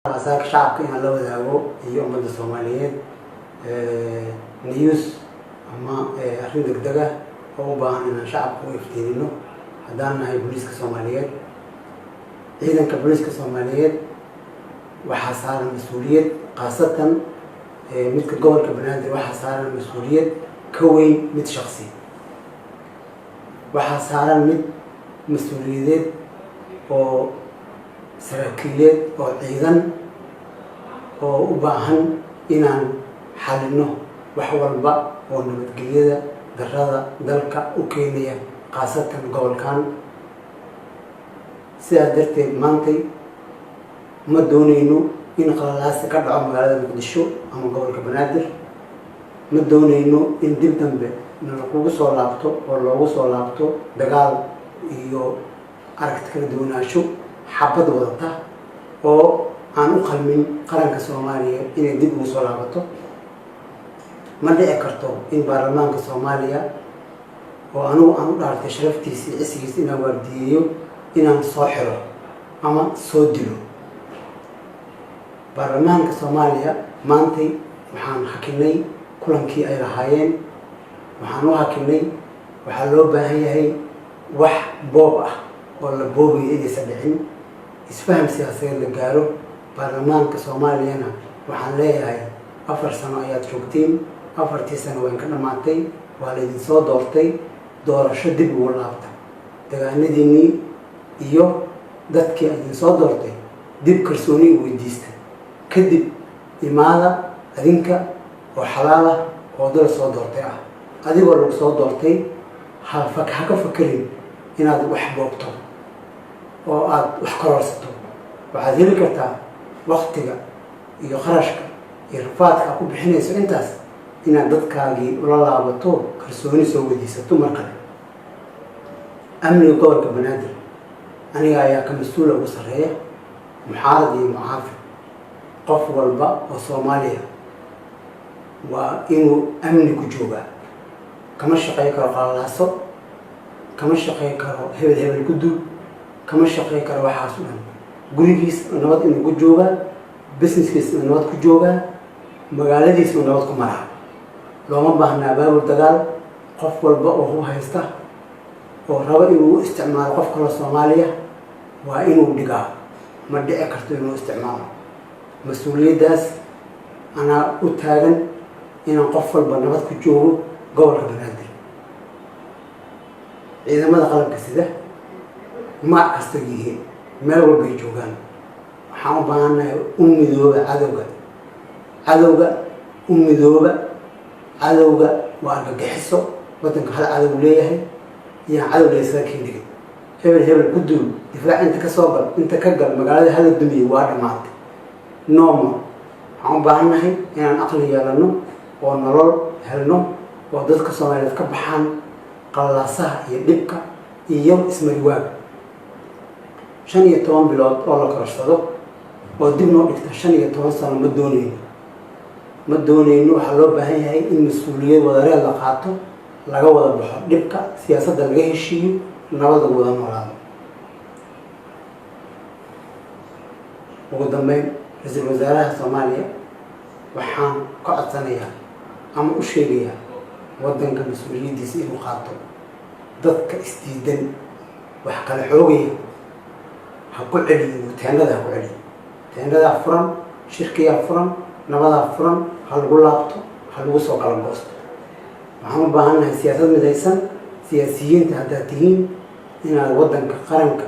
asaga shacabka in la wadaago iyo ummadda Soomaaliyeed news ama arrin degdeg ah oo u baahan in shacabku iftiinino haddaan nahay booliiska Soomaaliyeed. ciidanka booliiska Soomaaliyeed waxaa saaran mas'uuliyad qaasatan midka gobolka Banaadir waxaa saaran mas'uuliyad ka weyn mid shakhsi. waxaa saaran mid mas'uuliyadeed oo saraakiileed oo ciidan oo u baahan inaan xalino wax walba oo nabadgelyada darrada dalka u keenaya qaasatan gobolkan. sidaa darteed maantay ma doonayno in qalalaasi ka dhaco magaalada Muqdisho ama gobolka Banaadir. ma doonayno in dib dambe lagu soo laabto oo loogu soo laabto dagaal iyo aragti kala duwanaansho xabad wadata oo aan u qalmin qaranka Soomaaliya inay dib ugu soo laabato. ma dhici karto in baarlamaanka Soomaaliya oo aan u dhaartay sharaftiisa iyo cisigiisa inaan waardiyeeyo inaan soo xiro ama soo dilo. baarlamaanka Soomaaliya maantay waxaan hakinay kulankii ay lahaayeen. waxaan u hakinay waxaa loo baahan yahay wax boob ah oo la boobayo inaysan dhicin. isfaham siyaasadeed la gaaro. baarlamaanka Soomaaliyana waxaan leeyahay 4 sano ayaad joogteen. 4tii sano waan ka dhamaatay. waa la idin soo doortay. doorasho dib ugu laabta. deegaanadiinii iyo dadkii idin soo doortay dib kalsooni u weydiista. kadib imaada adinka oo xalaal ah oo dal soo doortay ah. adigoo lagu soo doortay ha ka fakerin inaad wax boobto oo aad wax kororsato. waxaad heli kartaa waqtiga iyo kharashka iyo rafaadka ku bixinayso intaas inaad dadkaagii ula laabato kalsooni soo weydiisato mar kale. amniga gobolka Banaadir aniga ayaa ka mas'uul ugu sareeya muxaarad iyo mucaafid. qof walba oo Soomaaliya waa inuu amni ku joogaa. kama shaqeyn karo qalalaaso. kama shaqeyn karo hebel ku duub. kama shaqeyn karo waxaas u dhan. gurigiis nabad inuu ku joogaa. businesskiis nabad ku joogaa. magaaladiis nabad ku maraa. looma baahna abaabul dagaal. qof walba oo uu haysta oo rabo inuu isticmaalo qof kale Soomaaliya waa inuu dhigaa. ma dhici karto inuu isticmaalo. mas'uuliyadaas ana u taagan inaan qof walba nabad ku joogo gobolka Banaadir. ciidamada qalabka sida ma kasta yihiin meel walba ay joogaan. waxaan u baahanahay u midooba cadowga u midooba. cadowga waa argagixiso. waddanka hal cadow leeyahay iyaan cadow laysaga keendigin. hebel ku duul difaac inta ka soo gal inta ka gal magaalada hala dumiye waa dhammaatay. nooma waxaan u baahannahay inaan aqli yeelano oo nolol helno oo dadka Soomaaliyeed ka baxaan qalalaasaha iyo dhibka iyo ismariwaaga. 15 bilood oo la korsado oo dib noo dhigta 15 sano ma doonayno. waxaa loo baahan yahay in mas'uuliyad wadareed la qaato. laga wada baxo dhibka. siyaasadda laga heshiiyo. nabada wada noolaado. ugu dambeyn ra'iisul wasaaraha Soomaaliya waxaan ka codsanayaa ama u sheegayaa waddanka mas'uuliyadiisa inuu qaato. dadka isdiidan wax kala xoogaya ha ku celiyo teendada. ha ku celiyo teendadaa furan. shirkiyaa furan. nabadaa furan. ha lagu laabto. ha lagu soo kala goosto. waxaan u baahannahay siyaasad midaysan. siyaasiyiinta haddaad tihiin inaad waddanka qaranka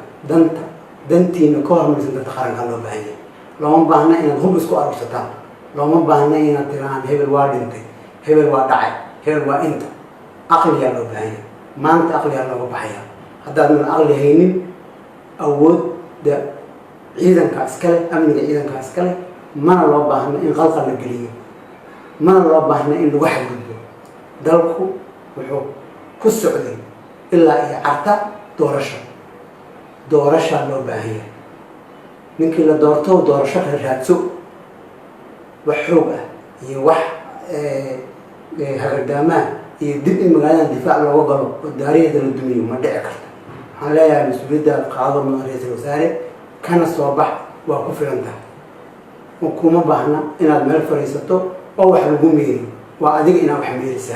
dantiina ka hormarsan dadka qaranka loo baahan yahay. looma baahna inaad hub isku arursataan. looma baahna inaad tiraan hebel waa dhintay. hebel waa dhacay. hebel waa inta. aqliyaa loo baahan yahay. maanta aqliyaa looga baxaya. haddaadan aqli haynin awoodda ciidanka iskale. amniga ciidanka iskale. mana loo baahna in qalqal la geliyo. mana loo baahna in lagu xadgudbo. dalku wuxuu ku socday ilaa iyo carta doorashaa loo baahan yahay. ninkii la doorto doorasho kala raadso. wax xoog ah iyo wax hagardaamaa iyo dib in magaaladan difaac looga galo oo daariikhda la dumiyo ma dhici karto. waxaan leeyahay mas-uuliyadda qaado mudan ra'iisul wasaare kana soo bax waa ku filan tahay. وكوما بحنا إن المال فريسته أو واحد لقوم يري وأديك إن واحد ميرسه